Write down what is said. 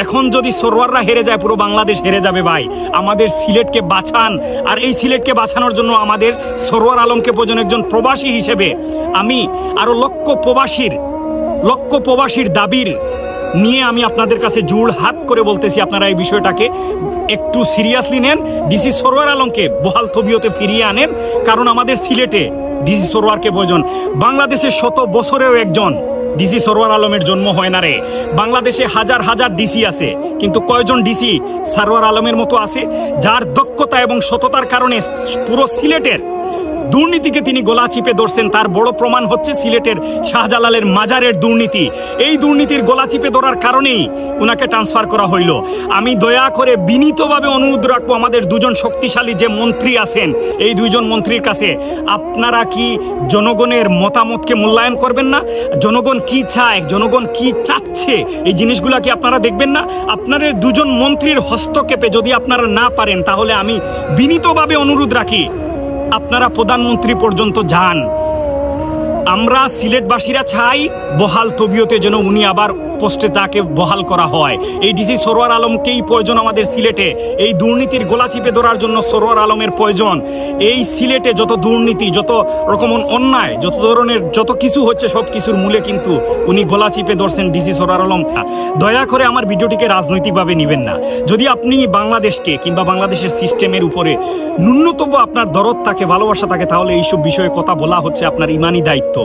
এখন যদি সরোয়াররা হেরে যায় পুরো বাংলাদেশ হেরে যাবে ভাই। আমাদের সিলেটকে বাঁচান, আর এই সিলেটকে বাঁচানোর জন্য আমাদের সরোয়ার আলমকে প্রয়োজন। একজন প্রবাসী হিসেবে আমি আরও লক্ষ প্রবাসীর দাবির নিয়ে আমি আপনাদের কাছে জোড় হাত করে বলতেছি, আপনারা এই বিষয়টাকে একটু সিরিয়াসলি নেন। ডিসি সরোয়ার আলমকে বহাল তবিয়তে ফিরিয়ে আনেন, কারণ আমাদের সিলেটে ডিসি সরোয়ারকে প্রয়োজন। বাংলাদেশের শত বছরেও একজন ডিসি সরোয়ার আলমের জন্ম হয় না রে। বাংলাদেশে হাজার হাজার ডিসি আছে, কিন্তু কয়জন ডিসি সরোয়ার আলমের মতো আছে, যার দক্ষতা এবং সততার কারণে পুরো সিলেটের দুর্নীতিকে তিনি গলা চিপে ধরছেন। তার বড় প্রমাণ হচ্ছে সিলেটের শাহজালালের মাজারের দুর্নীতি। এই দুর্নীতির গলা চিপে ধরার কারণেই ওনাকে ট্রান্সফার করা হইল। আমি দয়া করে বিনীতভাবে অনুরোধ রাখবো আমাদের দুজন শক্তিশালী যে মন্ত্রী আছেন, এই দুইজন মন্ত্রীর কাছে, আপনারা কি জনগণের মতামতকে মূল্যায়ন করবেন না? জনগণ কি চায়, জনগণ কি চাচ্ছে, এই জিনিসগুলা কি আপনারা দেখবেন না? আপনাদের দুজন মন্ত্রীর হস্তক্ষেপে যদি আপনারা না পারেন, তাহলে আমি বিনীতভাবে অনুরোধ রাখি আপনারা প্রধানমন্ত্রী পর্যন্ত যান। আমরা সিলেটবাসীরা চাই বহাল তবিয়তে যেন উনি আবার পোস্টে তাকে বহাল করা হয়। এই ডিসি সরোয়ার আলমকেই প্রয়োজন আমাদের সিলেটে। এই দুর্নীতির গলা চিপে ধরার জন্য সরোয়ার আলমের প্রয়োজন। এই সিলেটে যত দুর্নীতি, যত রকম অন্যায়, যত ধরনের যত কিছু হচ্ছে, সব কিছুর মূলে কিন্তু উনি গলা চিপে ধরছেন ডিসি সরোয়ার আলম। দয়া করে আমার ভিডিওটিকে রাজনৈতিকভাবে নেবেন না। যদি আপনি বাংলাদেশকে কিংবা বাংলাদেশের সিস্টেমের উপরে ন্যূনতম আপনার দরদ থাকে, ভালোবাসা থাকে, তাহলে এইসব বিষয়ে কথা বলা হচ্ছে আপনার ইমানি দায়িত্ব।